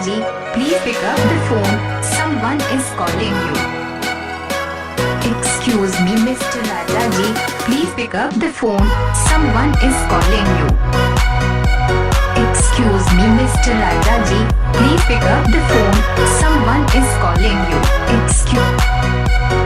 ji, please pick up the phone. Someone is calling you. Excuse me, Mr. Raja ji, please pick up the phone. Someone is calling you. Excuse me, Mr. Raja ji, please pick up the phone. Someone is calling you. Excuse